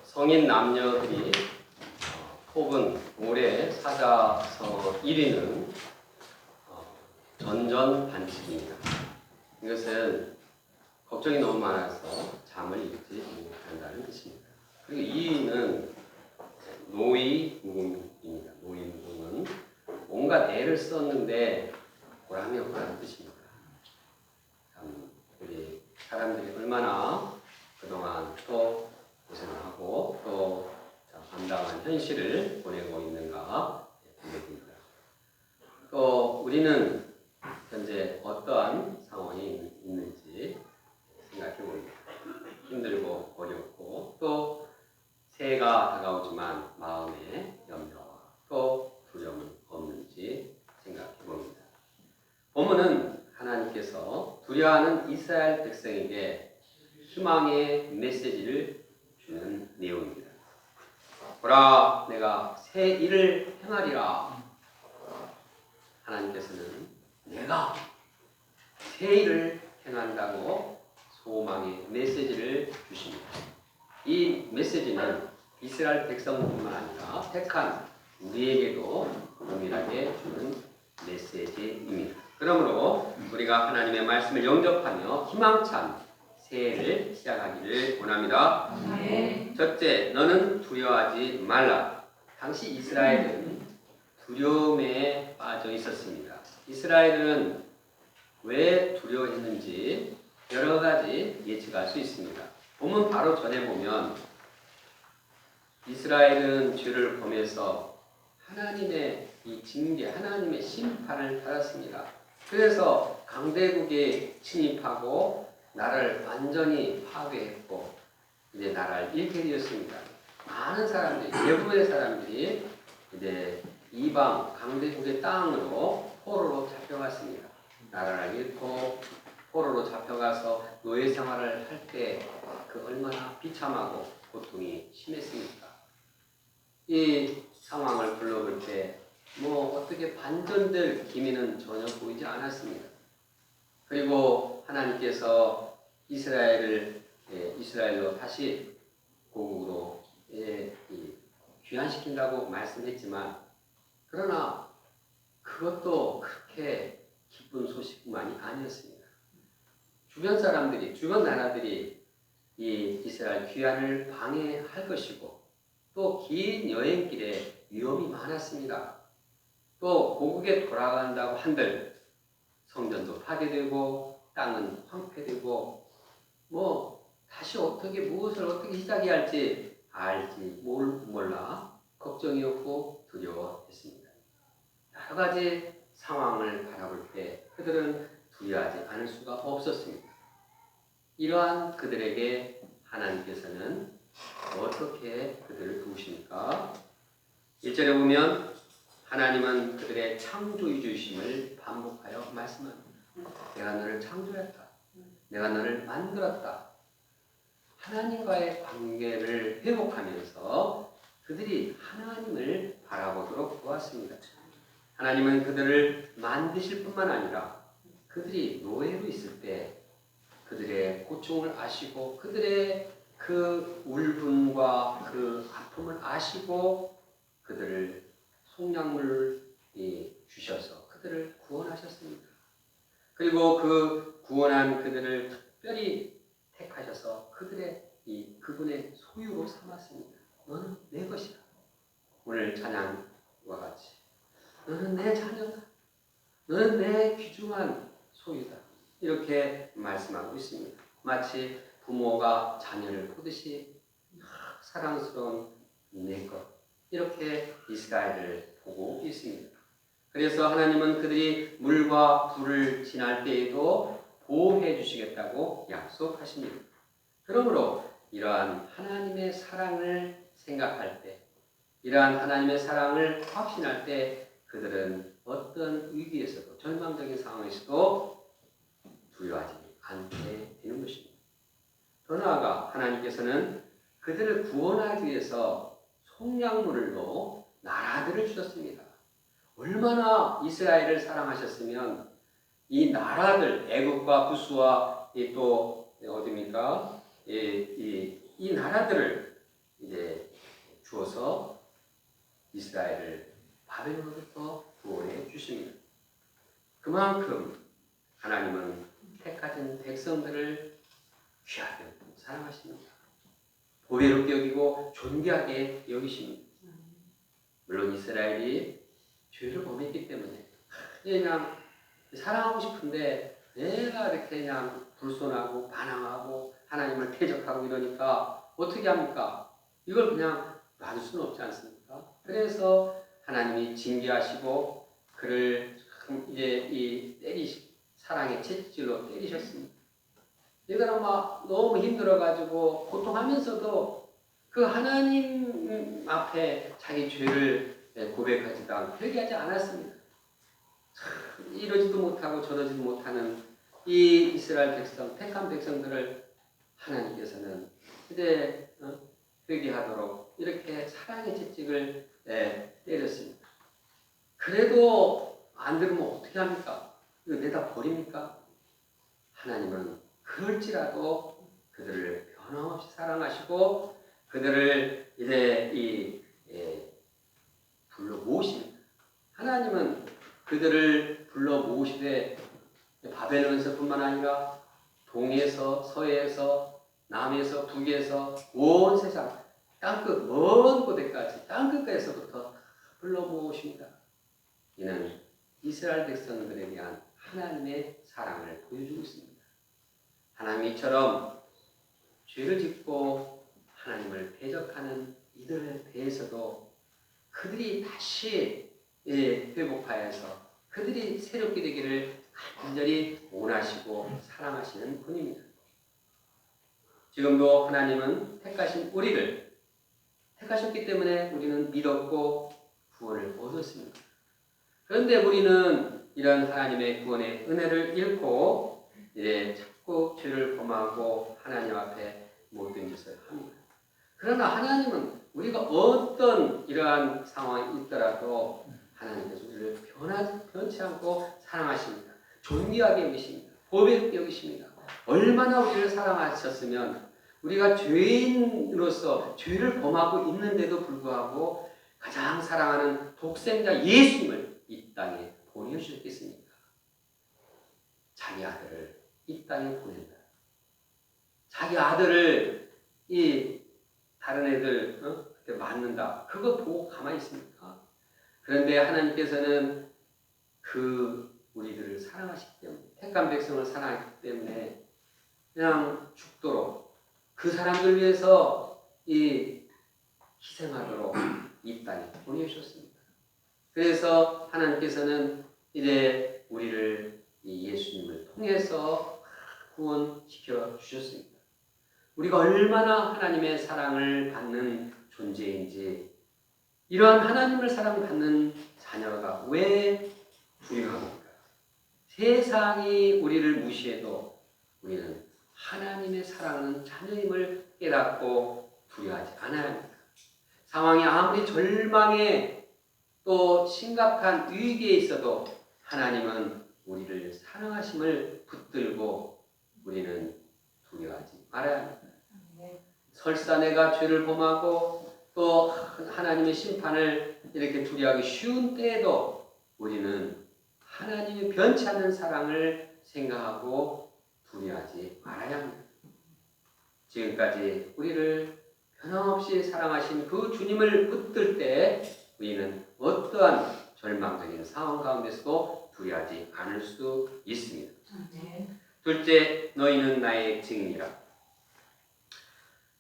성인 남녀들이 뽑은 올해 사자성어 1위는 전전반칙입니다. 이것은 걱정이 너무 많아서 잠을 잃지 못한다는 뜻입니다. 그리고 2위는 노이무궁입니다. 노이무궁은 온갖 애를 썼는데 보람이 없다는 뜻입니다. 참 우리 사람들이 얼마나 그동안 또 고생을 하고 또 담당한 현실을 보내고 있는가 생각됩니다. 또 우리는 현재 어떠한 상황이 있는지 생각해 봅니다. 힘들고 어렵고 또 새해가 다가오지만 마음에 염려와 또 두려움은 없는지 생각해 봅니다. 본문은 하나님께서 두려워하는 이스라엘 백성에게 희망의 메시지를 주는 내용입니다. 보라, 내가 새 일을 행하리라. 하나님께서는 내가 새 일을 행한다고 소망의 메시지를 주십니다. 이 메시지는 이스라엘 백성뿐만 아니라 택한 우리에게도 동일하게 주는 메시지입니다. 그러므로 우리가 하나님의 말씀을 영접하며 희망찬 새해를 시작하기를 원합니다. 네. 첫째, 너는 두려워하지 말라. 당시 이스라엘은 두려움에 빠져 있었습니다. 이스라엘은 왜 두려워했는지 여러 가지 예측할 수 있습니다. 본문 바로 전에 보면 이스라엘은 죄를 범해서 하나님의 이 징계, 하나님의 심판을 받았습니다. 그래서 강대국에 침입하고 나라를 완전히 파괴했고 이제 나라를 잃게 되었습니다. 많은 사람들이, 대부분의 사람들이 이제 이방 강대국의 땅으로 포로로 잡혀갔습니다. 나라를 잃고 포로로 잡혀가서 노예 생활을 할 때 그 얼마나 비참하고 고통이 심했습니까? 이 상황을 불러볼 때 뭐 어떻게 반전될 기미는 전혀 보이지 않았습니다. 그리고 하나님께서 이스라엘로 다시 고국으로 귀환시킨다고 말씀했지만 그러나 그것도 그렇게 기쁜 소식만이 아니었습니다. 주변 사람들이, 주변 나라들이 이 이스라엘 귀환을 방해할 것이고 또 긴 여행길에 위험이 많았습니다. 또 고국에 돌아간다고 한들 성전도 파괴되고 땅은 황폐되고 뭐 다시 무엇을 어떻게 시작해야 할지 알지 몰라 걱정이었고 두려워했습니다. 여러 가지 상황을 바라볼 때 그들은 두려워하지 않을 수가 없었습니다. 이러한 그들에게 하나님께서는 어떻게 그들을 도우십니까? 1절에 보면 하나님은 그들의 창조주이심을 반복하여 말씀합니다. 내가 너를 창조했다. 내가 너를 만들었다. 하나님과의 관계를 회복하면서 그들이 하나님을 바라보도록 도왔습니다. 하나님은 그들을 만드실 뿐만 아니라 그들이 노예로 있을 때 그들의 고충을 아시고 그들의 그 울분과 그 아픔을 아시고 그들을 속량물을 주셔서 그들을 구원하셨습니다. 그리고 그 구원한 그들을 특별히 택하셔서 그분의 소유로 삼았습니다. 너는 내 것이다. 오늘 찬양과 같이 너는 내 자녀다. 너는 내 귀중한 소유다. 이렇게 말씀하고 있습니다. 마치 부모가 자녀를 보듯이 사랑스러운 내 것. 이렇게 이스라엘을 보고 있습니다. 그래서 하나님은 그들이 물과 불을 지날 때에도 보호해 주시겠다고 약속하십니다. 그러므로 이러한 하나님의 사랑을 생각할 때, 이러한 하나님의 사랑을 확신할 때 그들은 어떤 위기에서도 절망적인 상황에서도 두려워하지 않게 되는 것입니다. 더 나아가 하나님께서는 그들을 구원하기 위해서 속량물로 나라들을 주셨습니다. 얼마나 이스라엘을 사랑하셨으면 이 나라들 애국과 부수와 또 어디입니까? 이 나라들을 이제 주어서 이스라엘을 바벨론으로부터 구원해 주십니다. 그만큼 하나님은 택하신 백성들을 귀하게 사랑하십니다. 보배롭게 여기고 존귀하게 여기십니다. 물론 이스라엘이 죄를 범했기 때문에 그냥 사랑하고 싶은데 내가 이렇게 그냥 불손하고 반항하고 하나님을 대적하고 이러니까 어떻게 합니까? 이걸 그냥 놔둘 수는 없지 않습니까? 그래서 하나님이 징계하시고 그를 이제 사랑의 채찍질로 때리셨습니다. 얘들은 막 너무 힘들어가지고 고통하면서도 그 하나님 앞에 자기 죄를 고백하지도 않고 회개하지 않았습니다. 이러지도 못하고 저러지도 못하는 이 이스라엘 백성, 택한 백성들을 하나님께서는 이제 회개하도록 이렇게 사랑의 채찍을 때렸습니다. 그래도 안 들으면 어떻게 합니까? 이거 내다 버립니까? 하나님은 그럴지라도 그들을 변함없이 사랑하시고 그들을 이제 불러 모으십니다. 하나님은 그들을 불러 모으시되 바벨론에서뿐만 아니라 동에서 서에서 남에서 북에서 온 세상 땅끝 먼 곳에까지 땅끝에서부터 불러 모으십니다. 이는 이스라엘 백성들에 대한 하나님의 사랑을 보여주고 있습니다. 하나님 이처럼 죄를 짓고 하나님을 대적하는 이들에 대해서도 그들이 다시 회복하여서 그들이 새롭게 되기를 간절히 원하시고 사랑하시는 분입니다. 지금도 하나님은 택하신 우리를 택하셨기 때문에 우리는 믿었고 구원을 얻었습니다. 그런데 우리는 이런 하나님의 구원의 은혜를 잃고 이제 자꾸 죄를 범하고 하나님 앞에 모든 짓을 합니다. 그러나 하나님은 우리가 어떤 이러한 상황이 있더라도 하나님께서 우리를 변치 않고 사랑하십니다. 존귀하게 여기십니다. 보배롭게 여기십니다. 얼마나 우리를 사랑하셨으면 우리가 죄인으로서 죄를 범하고 있는데도 불구하고 가장 사랑하는 독생자 예수님을 이 땅에 보내주셨겠습니까? 자기 아들을 이 땅에 보낸다. 자기 아들을 이 다른 애들 맞는다. 그거 보고 가만히 있습니까? 그런데 하나님께서는 우리들을 사랑하시기 때문에 택한 백성을 사랑하기 때문에 그냥 죽도록 그 사람들 위해서 희생하도록 이 땅에 보내주셨습니다. 그래서 하나님께서는 이제 우리를 이 예수님을 통해서 구원시켜 주셨습니다. 우리가 얼마나 하나님의 사랑을 받는 존재인지 이러한 하나님을 사랑받는 자녀가 왜 중요합니까? 세상이 우리를 무시해도 우리는 하나님의 사랑하는 자녀임을 깨닫고 두려워하지 않아야 합니다. 상황이 아무리 절망에 또 심각한 위기에 있어도 하나님은 우리를 사랑하심을 붙들고 우리는 두려워하지 말아야 합니다. 설사 내가 죄를 범하고 또 하나님의 심판을 이렇게 두려워하기 쉬운 때에도 우리는 하나님의 변치 않는 사랑을 생각하고 두려워하지 말아야 합니다. 지금까지 우리를 변함없이 사랑하신 그 주님을 붙들 때 우리는 어떠한 절망적인 상황 가운데서도 두려워하지 않을 수 있습니다. 둘째, 너희는 나의 증인이라.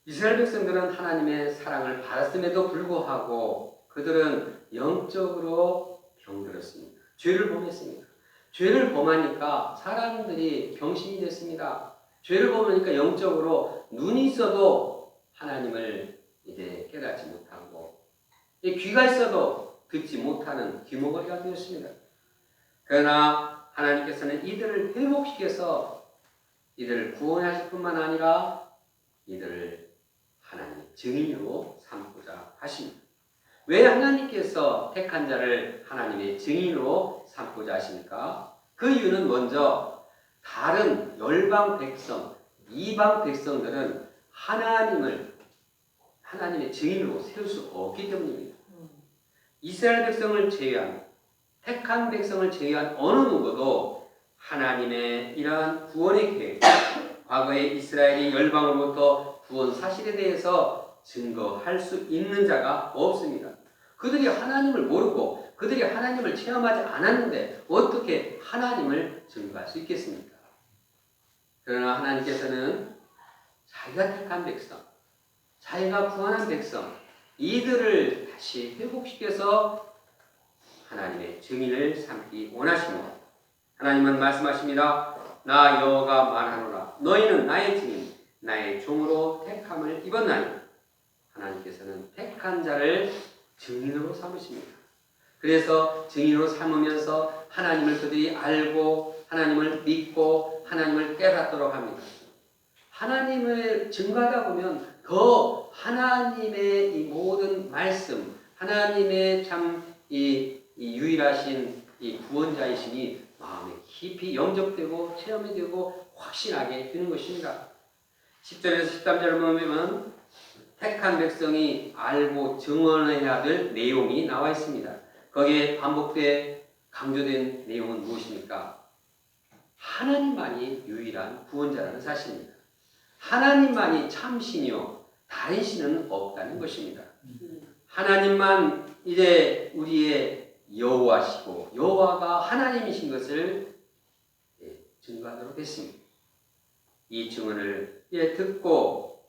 이스라엘 백성들은 하나님의 사랑을 받았음에도 불구하고 그들은 영적으로 병들었습니다. 죄를 범했습니다. 죄를 범하니까 사람들이 병신이 됐습니다. 죄를 범하니까 영적으로 눈이 있어도 하나님을 이제 깨닫지 못하고 귀가 있어도 듣지 못하는 귀머거리가 되었습니다. 그러나 하나님께서는 이들을 회복시켜서 이들을 구원하실 뿐만 아니라 이들을 하나님의 증인으로 삼고자 하십니다. 왜 하나님께서 택한 자를 하나님의 증인으로 삼고자 하십니까? 그 이유는 먼저 다른 열방 백성, 이방 백성들은 하나님의 증인으로 세울 수 없기 때문입니다. 이스라엘 백성을 제외한, 택한 백성을 제외한 어느 누구도 하나님의 이러한 구원의 계획, 과거에 이스라엘이 열방으로부터 구원 사실에 대해서 증거할 수 있는 자가 없습니다. 그들이 하나님을 모르고 그들이 하나님을 체험하지 않았는데 어떻게 하나님을 증거할 수 있겠습니까? 그러나 하나님께서는 자기가 택한 백성, 자기가 구원한 백성, 이들을 다시 회복시켜서 하나님의 증인을 삼기 원하십니다. 하나님은 말씀하십니다. 나 여호와가 말하노라. 너희는 나의 증인, 나의 종으로 택함을 입었나니. 하나님께서는 택한 자를 증인으로 삼으십니다. 그래서 증인으로 삼으면서 하나님을 그들이 알고 하나님을 믿고 하나님을 깨닫도록 합니다. 하나님을 증거하다 보면 더 하나님의 이 모든 말씀, 하나님의 참 이 유일하신 이 구원자이심이 마음에 깊이 영접되고 체험이 되고 확신하게 되는 것입니다. 10절에서 13절을 보면 택한 백성이 알고 증언해야 될 내용이 나와 있습니다. 거기에 반복돼 강조된 내용은 무엇입니까? 하나님만이 유일한 구원자라는 사실입니다. 하나님만이 참신이요 다른 신은 없다는 것입니다. 하나님만 이제 우리의 여호와시고 여호와가 하나님이신 것을 증거하도록 했습니다. 이 증언을 듣고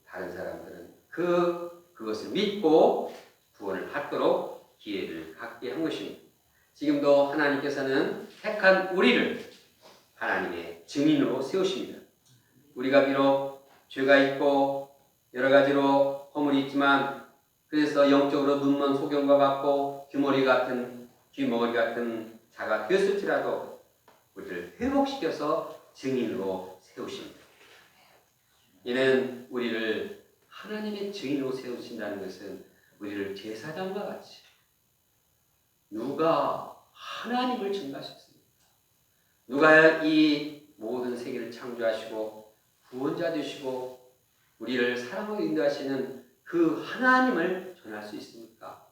다른 사람들은 그것을 믿고 구원을 받도록 기회를 갖게 한 것입니다. 지금도 하나님께서는 택한 우리를 하나님의 증인으로 세우십니다. 우리가 비록 죄가 있고 여러 가지로 허물이 있지만 그래서 영적으로 눈먼 소경과 같고 귀머리 같은 자가 되었을지라도 우리를 회복시켜서 증인으로 세우십니다. 이는 우리를 하나님의 증인으로 세우신다는 것은 우리를 제사장과 같이 누가 하나님을 증거하셨습니까? 누가 이 모든 세계를 창조하시고 구원자 되시고 우리를 사랑으로 인도하시는 그 하나님을 전할 수 있습니까?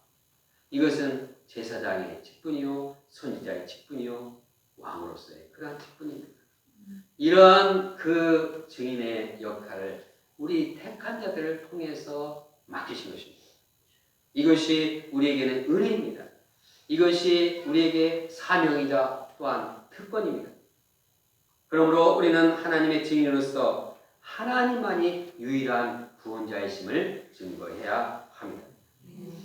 이것은 제사장의 직분이요 선지자의 직분이요 왕으로서의 그러한 직분입니다. 이러한 그 증인의 역할을 우리 택한 자들을 통해서 맡기신 것입니다. 이것이 우리에게는 은혜입니다. 이것이 우리에게 사명이자 또한 특권입니다. 그러므로 우리는 하나님의 증인으로서 하나님만이 유일한 구원자이심을 증거해야 합니다.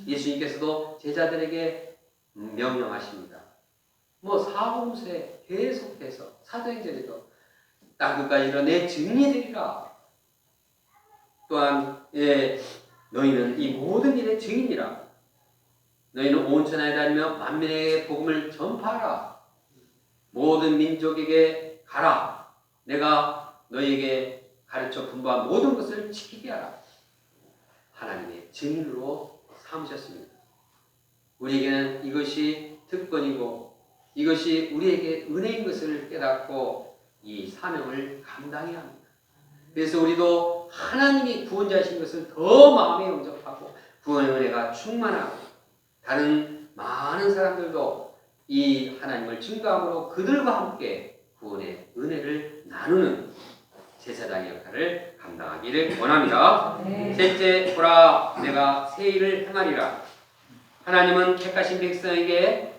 예수님께서도 제자들에게 명령하십니다. 사복음서에 계속해서 사도행전에도 땅 끝까지 이르러 내 증인이 되리라. 또한 너희는 이 모든 일의 증인이라. 너희는 온 천하에 다니며 만민에게 복음을 전파하라. 모든 민족에게 가라. 내가 너희에게 가르쳐 분부한 모든 것을 지키게 하라. 하나님의 증인으로 삼으셨습니다. 우리에게는 이것이 특권이고 이것이 우리에게 은혜인 것을 깨닫고 이 사명을 감당해야 합니다. 그래서 우리도 하나님이 구원자이신 것을 더 마음에 영접하고 구원의 은혜가 충만하고 다른 많은 사람들도 이 하나님을 증거함으로 그들과 함께 구원의 은혜를 나누는 제사장의 역할을 감당하기를 원합니다. 셋째, 보라 내가 새 일을 행하리라. 하나님은 택하신 백성에게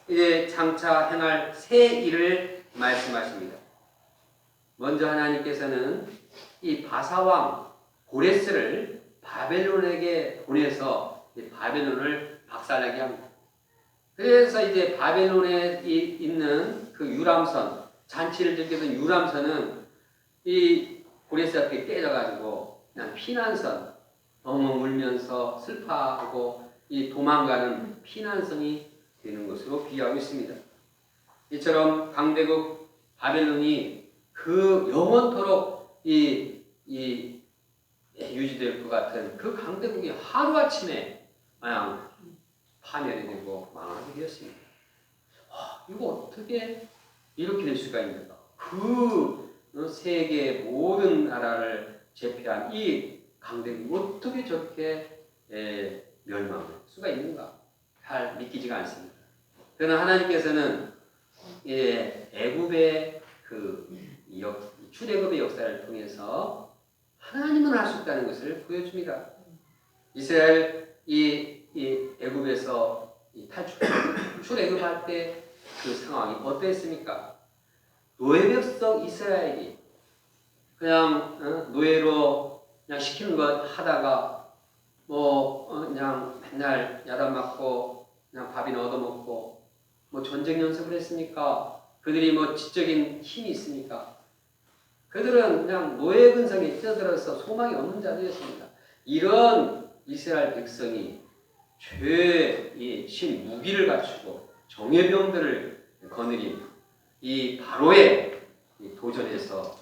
이제 장차 행할 새 일을 말씀하십니다. 먼저 하나님께서는 이 바사왕 고레스를 바벨론에게 보내서 바벨론을 박살나게 합니다. 그래서 이제 바벨론에 있는 그 유람선, 잔치를 즐기던 유람선은 이 고레스 앞에 깨져가지고 그냥 피난선, 엉엉 울면서 슬퍼하고 이 도망가는 피난선이 되는 것으로 비유하고 있습니다. 이처럼 강대국 바벨론이 그 영원토록 유지될 것 같은 그 강대국이 하루아침에 그냥 파멸이 되고 망하게 되었습니다. 이거 어떻게 이렇게 될 수가 있는가? 그 세계 모든 나라를 제패한 이 강들이 어떻게 저렇게 멸망할 수가 있는가? 잘 믿기지가 않습니다. 그러나 하나님께서는 애굽의 출애굽의 역사를 통해서 하나님은 할 수 있다는 것을 보여줍니다. 이스라엘 애굽에서 출애굽할 때 그 상황이 어땠습니까? 노예 백성 이스라엘이 그냥 노예로 그냥 시키는 것 하다가 그냥 맨날 야단 맞고 그냥 밥이나 얻어먹고 전쟁 연습을 했으니까 그들이 지적인 힘이 있으니까 그들은 그냥 노예 근성에 찌들어서 소망이 없는 자들이었습니다. 이런 이스라엘 백성이 죄의 신 무기를 갖추고 정예병들을 거느린 이 바로의 도전에서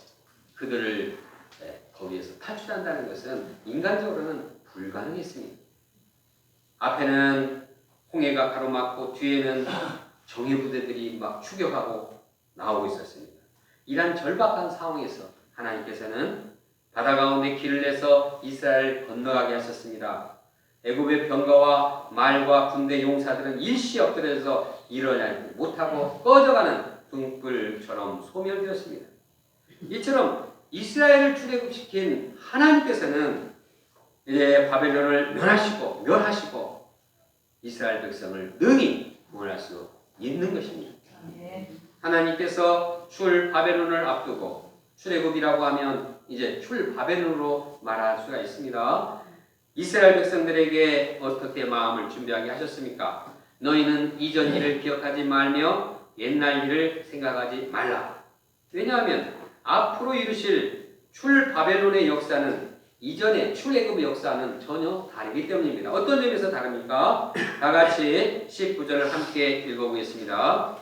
그들을 거기에서 탈출한다는 것은 인간적으로는 불가능했습니다. 앞에는 홍해가 가로막고 뒤에는 정예 부대들이 막 추격하고 나오고 있었습니다. 이런 절박한 상황에서 하나님께서는 바다 가운데 길을 내서 이스라엘을 건너가게 하셨습니다. 애굽의 병거와 말과 군대 용사들은 일시 엎드려서 일어나지 못하고 꺼져가는 등불처럼 소멸되었습니다. 이처럼 이스라엘을 출애굽시킨 하나님께서는 이제 바벨론을 멸하시고 이스라엘 백성을 능히 구원할 수 있는 것입니다. 하나님께서 바벨론을 앞두고 출애굽이라고 하면 이제 바벨론으로 말할 수가 있습니다. 이스라엘 백성들에게 어떻게 마음을 준비하게 하셨습니까? 너희는 이전 일을 기억하지 말며 옛날 일을 생각하지 말라. 왜냐하면 앞으로 이루실 바벨론의 역사는 이전의 출애굽의 역사는 전혀 다르기 때문입니다. 어떤 점에서 다릅니까? 다 같이 19절을 함께 읽어보겠습니다.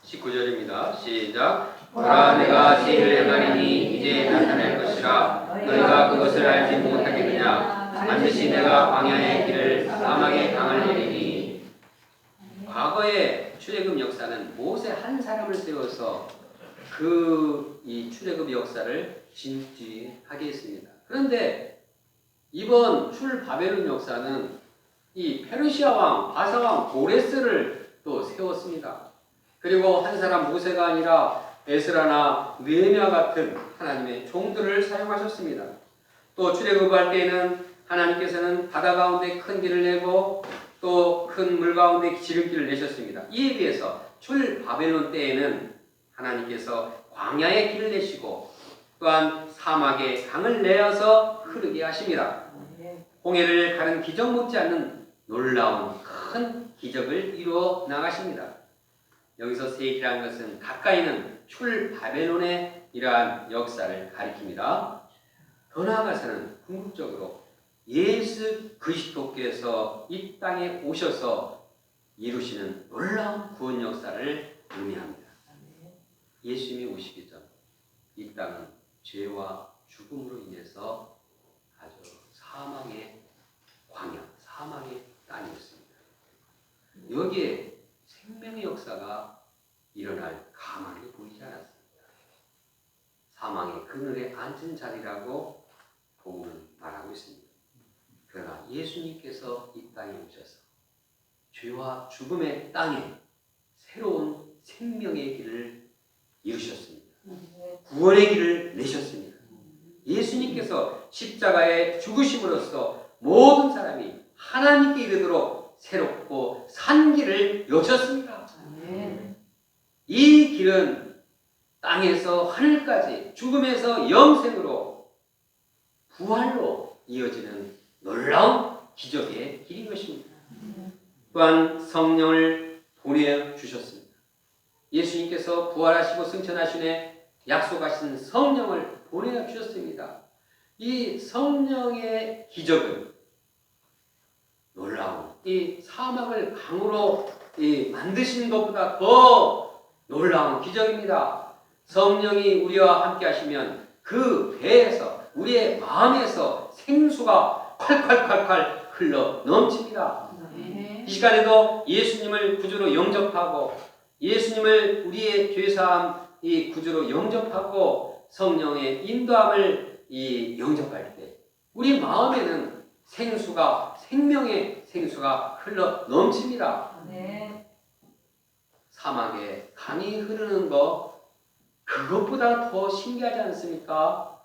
19절입니다. 시작. 보라, 내가 세일을 행하리니 이제 나타날 것이라. 너희가 그것을 알지 못하겠느냐. 반드시 내가 광야의 길을 사막의 강을 내리니. 과거의 출애굽 역사는 모세 한 사람을 세워서 이 출애굽 역사를 진지하게 했습니다. 그런데 이번 바벨론 역사는 이 페르시아 왕, 바사 왕 고레스를 또 세웠습니다. 그리고 한 사람 모세가 아니라 에스라나 느헤미야 같은 하나님의 종들을 사용하셨습니다. 또 출애굽할 때에는 하나님께서는 바다 가운데 큰 길을 내고 또 큰 물 가운데 지름길을 내셨습니다. 이에 비해서 바벨론 때에는 하나님께서 광야의 길을 내시고 또한 사막에 강을 내어서 흐르게 하십니다. 홍해를 가른 기적 못지않는 놀라운 큰 기적을 이루어 나가십니다. 여기서 세일이라는 것은 가까이는 바벨론의 이러한 역사를 가리킵니다. 더 나아가서는 궁극적으로 예수 그리스도께서 이 땅에 오셔서 이루시는 놀라운 구원 역사를 의미합니다. 예수님이 오시기 전 이 땅은 죄와 죽음으로 인해서 아주 사망의 광야, 사망의 땅이었습니다. 여기에 생명의 역사가 일어날 가망이 보이지 않았습니다. 사망의 그늘에 앉은 자리라고 복음은 말하고 있습니다. 그러나 예수님께서 이 땅에 오셔서 죄와 죽음의 땅에 새로운 생명의 길을 이루셨습니다. 구원의 길을 내셨습니다. 예수님께서 십자가에 죽으심으로써 모든 사람이 하나님께 이르도록 새롭고 산 길을 여셨습니다. 이 길은 땅에서 하늘까지, 죽음에서 영생으로, 부활로 이어지는 놀라운 기적의 길인 것입니다. 또한 성령을 보내주셨습니다. 예수님께서 부활하시고 승천하시네 약속하신 성령을 보내주셨습니다. 이 성령의 기적은 놀라운 이 사막을 강으로 만드시는 것보다 더 놀라운 기적입니다. 성령이 우리와 함께 하시면 그 배에서 우리의 마음에서 생수가 콸콸콸콸 흘러 넘칩니다. 이 시간에도 예수님을 구주로 영접하고 예수님을 우리의 죄사함 이 구주로 영접하고 성령의 인도함을 이 영접할 때 우리 마음에는 생명의 생수가 흘러 넘칩니다. 사막에 강이 흐르는 거 그것보다 더 신기하지 않습니까?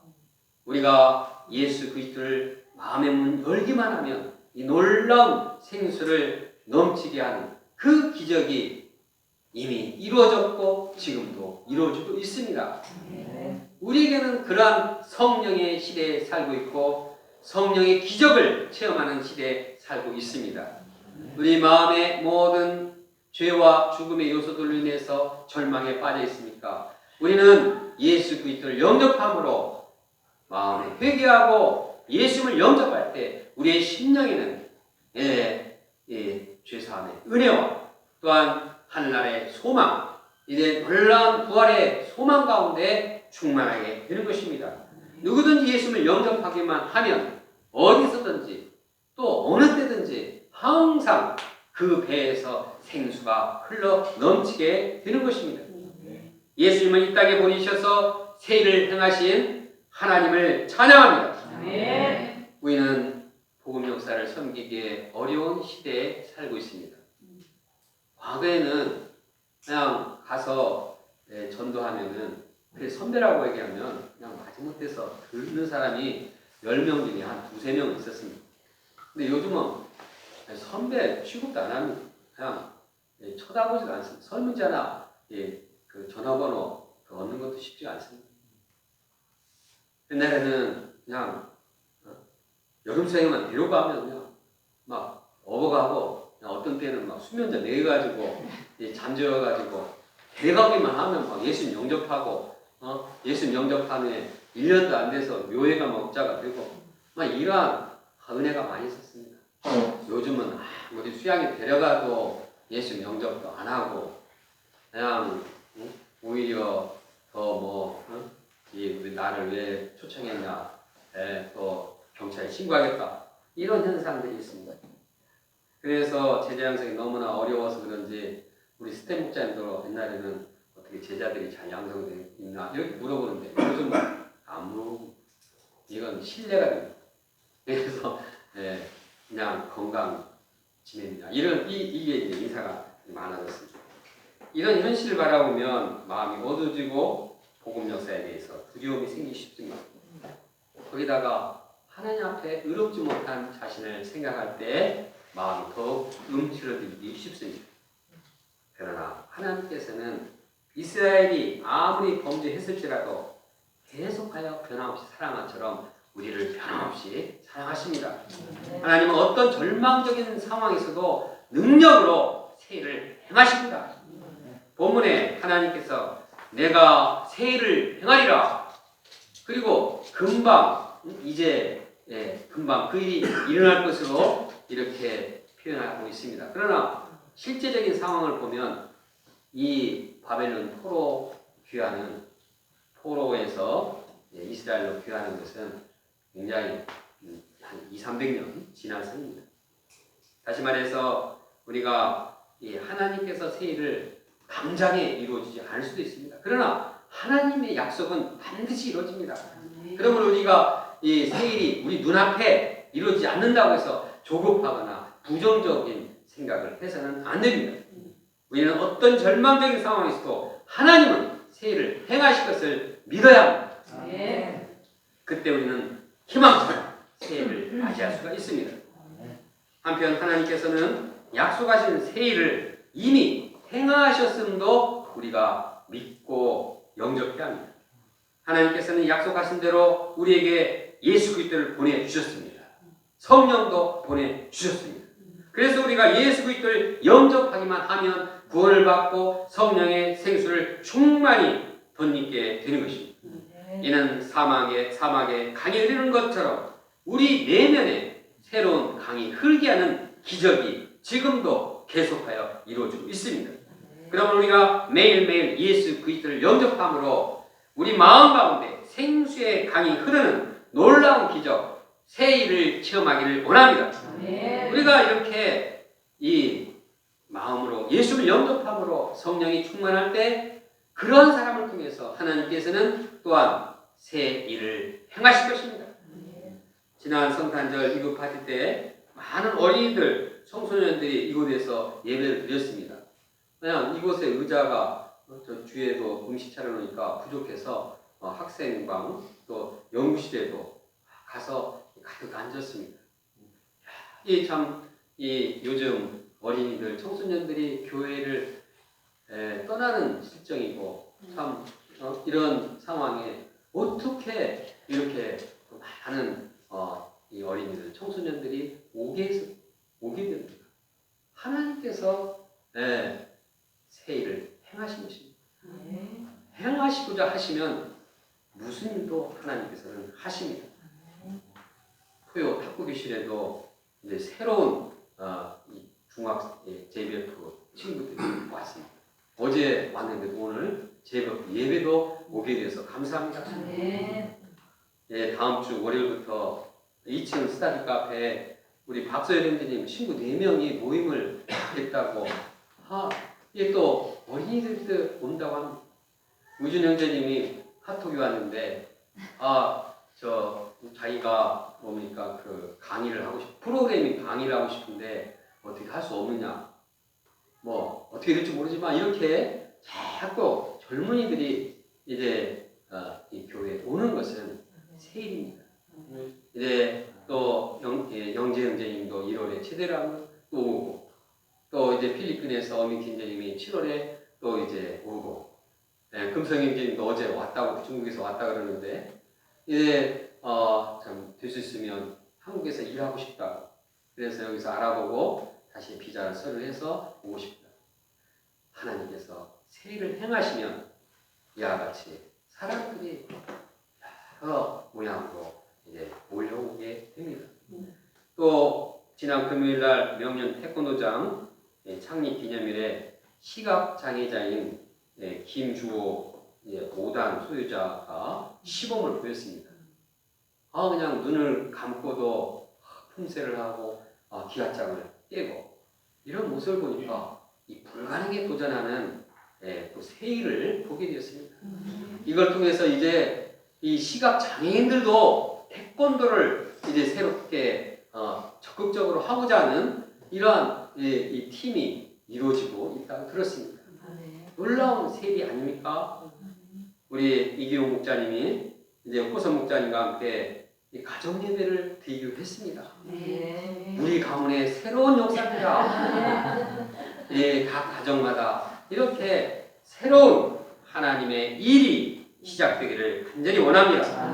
우리가 예수 그리스도를 마음의 문 열기만 하면 이 놀라운 생수를 넘치게 하는 그 기적이 이미 이루어졌고 지금도 이루어지고 있습니다. 우리에게는 그러한 성령의 시대에 살고 있고 성령의 기적을 체험하는 시대에 살고 있습니다. 우리 마음의 모든 죄와 죽음의 요소들로 인해서 절망에 빠져 있습니까? 우리는 예수 그리스도를 영접함으로 마음에 회개하고 예수님을 영접할 때 우리의 심령에는 죄사함의 은혜와 또한 하늘나라의 소망, 이제 놀라운 부활의 소망 가운데 충만하게 되는 것입니다. 누구든지 예수님을 영접하기만 하면 어디서든지 또 어느 때든지 항상 그 배에서 생수가 흘러 넘치게 되는 것입니다. 예수님은 이 땅에 보내셔서 세일을 행하신 하나님을 찬양합니다. 우리는 복음 역사를 섬기기에 어려운 시대에 살고 있습니다. 과거에는 그냥 가서 전도하면은 선배라고 얘기하면 그냥 마지못해서 듣는 사람이 10명 중에 한 2-3명 있었습니다. 근데 요즘은 선배 취급도 안 합니다. 그냥 쳐다보지도 않습니다. 설문자나 그 전화번호 얻는 것도 쉽지 않습니다. 옛날에는 그냥 여름생에만 데리고 가면 그냥 막 업어가고 어떤 때는 막 수면제 내가지고 잠재워가지고 데려가기만 하면 막 예수님 영접하고 예수님 영접하면 1년도 안 돼서 묘회가 목자가 되고 막 이러한 은혜가 많이 있었습니다. 요즘은 아무리 수양이 데려가도 예수님 영접도 안 하고 그냥 오히려 더 우리 나를 왜 초청했냐 또 경찰에 신고하겠다 이런 현상들이 있습니다. 그래서 제자 양성이 너무나 어려워서 그런지 우리 스탠 목사님도 옛날에는 어떻게 제자들이 잘 양성되어 있나 이렇게 물어보는데 요즘은 안 물어보고 이건 신뢰가 됩니다. 그래서 그냥 건강 지냅니다. 이게 이제 인사가 많아졌습니다. 이런 현실을 바라보면 마음이 어두워지고 복음 역사에 대해서 두려움이 생기기 쉽습니다. 거기다가 하나님 앞에 의롭지 못한 자신을 생각할 때 마음이 더욱 움츠러들기 쉽습니다. 그러나 하나님께서는 이스라엘이 아무리 범죄했을지라도 계속하여 변함없이 사랑한 것처럼 우리를 변함없이 사랑하십니다. 하나님은 어떤 절망적인 상황에서도 능력으로 세일을 행하십니다. 본문에 하나님께서 내가 세일을 행하리라. 그리고 금방 금방 그 일이 일어날 것으로 이렇게 표현하고 있습니다. 그러나 실제적인 상황을 보면 이 바벨론 포로에서 이스라엘로 귀환하는 것은 굉장히 한 200-300년 지난 선입니다. 다시 말해서 우리가 이 하나님께서 세일을 당장에 이루어지지 않을 수도 있습니다. 그러나 하나님의 약속은 반드시 이루어집니다. 그러므로 우리가 이 세일이 우리 눈앞에 이루어지지 않는다고 해서 조급하거나 부정적인 생각을 해서는 안 됩니다. 우리는 어떤 절망적인 상황에서도 하나님은 세일을 행하실 것을 믿어야 합니다. 그때 우리는 희망처럼 세일을 맞이할 수가 있습니다. 한편 하나님께서는 약속하신 세일을 이미 행하셨음도 우리가 믿고 영접해야 합니다. 하나님께서는 약속하신 대로 우리에게 예수 그리스도를 보내주셨습니다. 성령도 보내주셨습니다. 그래서 우리가 예수 그리스도를 영접하기만 하면 구원을 받고 성령의 생수를 충만히 덧입게 되는 것입니다. 이는 사막에 강이 흐르는 것처럼 우리 내면에 새로운 강이 흐르게 하는 기적이 지금도 계속하여 이루어지고 있습니다. 그러면 우리가 매일매일 예수 그리스도를 영접함으로 우리 마음 가운데 생수의 강이 흐르는 놀라운 기적, 세일을 체험하기를 원합니다. 우리가 이렇게 이 마음으로 예수를 영접함으로 성령이 충만할 때 그런 사람을 통해서 하나님께서는 또한 새 일을 행하실 것입니다. 지난 성탄절 이브 파티 때 많은 어린이들, 청소년들이 이곳에서 예배를 드렸습니다. 그냥 이곳에 의자가 저 주위에도 음식 차려놓으니까 부족해서 학생방 또 연구실에도 가서 가득 앉았습니다. 이 요즘 어린이들, 청소년들이 교회를 떠나는 실정이고 참 이런 상황에 어떻게 이렇게 많은 이 어린이들, 청소년들이 오게 됩니까? 하나님께서 새 일을 행하신 것입니다. 행하시고자 하시면 무슨 일도 하나님께서는 하십니다. 토요 탁구교실에도 이제 새로운 이 중학 JBF 친구들이 왔습니다. 어제 왔는데 오늘 JBF 예배도 오게 돼서 감사합니다. 예, 다음 주 월요일부터 2층 스타디 카페에 우리 박서연 형제님 친구 4명이 모임을 했다고. 이게 또 어린이들 온다고 합니다. 우준 형제님이 카톡이 왔는데 자기가 뭡니까 그 강의를 하고 프로그래밍 강의를 하고 싶은데 어떻게 할 수 없느냐, 뭐 어떻게 될지 모르지만 이렇게 자꾸 젊은이들이 이제 이 교회에 오는 것은 새 일입니다. 이제 또 영재 형제님도 1월에 제대로 하면 또 오고, 또 이제 필리핀에서 어민키 형제님이 7월에 또 이제 오고, 금성 형제님도 어제 왔다고 중국에서 왔다 그러는데 이제 참 될 수 있으면 한국에서 일하고 싶다. 그래서 여기서 알아보고 다시 비자를 서를 해서 오고 싶다. 하나님께서 새 일을 행하시면 이와 같이 사람들이 여러 모양으로 이제 몰려오게 됩니다. 또 지난 금요일날 명륜 태권도장 창립 기념일에 시각장애자인 김주호 5단 소유자가 시범을 보였습니다. 그냥 눈을 감고도 품새를 하고 기와장을 깨고 이런 모습을 보니까 이 불가능에 도전하는 또 새 일을 보게 되었습니다. 이걸 통해서 이제 이 시각 장애인들도 태권도를 이제 새롭게 적극적으로 하고자 하는 이러한 이 팀이 이루어지고 있다고 들었습니다. 놀라운 새 일이 아닙니까? 우리 이기용 목자님이 이제 호선 목자님과 함께 이 가정 예배를 드리기로 했습니다. 우리 가문의 새로운 역사입니다. 각 가정마다 이렇게 새로운 하나님의 일이 시작되기를 간절히 원합니다.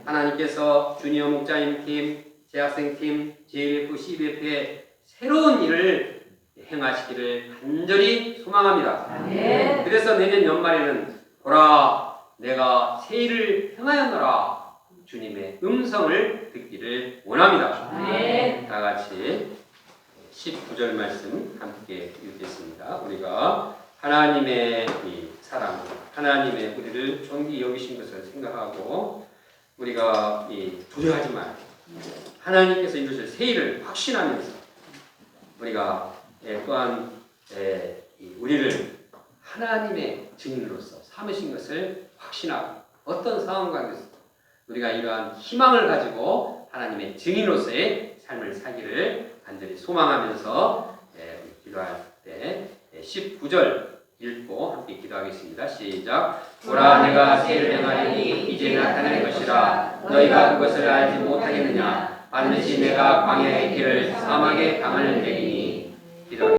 하나님께서 주니어 목자님 팀, 재학생 팀, JBF, CBF의 새로운 일을 행하시기를 간절히 소망합니다. 그래서 내년 연말에는 보라 내가 새 일을 행하였노라 주님의 음성을 듣기를 원합니다. 다 같이 19절 말씀 함께 읽겠습니다. 우리가 하나님의 이 사랑, 하나님의 우리를 존귀 여기신 것을 생각하고 우리가 두려워하지 말고 하나님께서 이루실 새 일을 확신하면서 우리가 또한 우리를 하나님의 증인으로서 삼으신 것을 확신하고 어떤 상황 가운데서 우리가 이러한 희망을 가지고 하나님의 증인으로서의 삶을 살기를 간절히 소망하면서 기도할 때 19절 읽고 함께 기도하겠습니다. 시작. 보라 내가 새 일을 행하리니 이제 나타날 것이라 너희가 그것을 알지 못하겠느냐. 반드시 내가 광야의 길을 사막의 강을 내리니 기도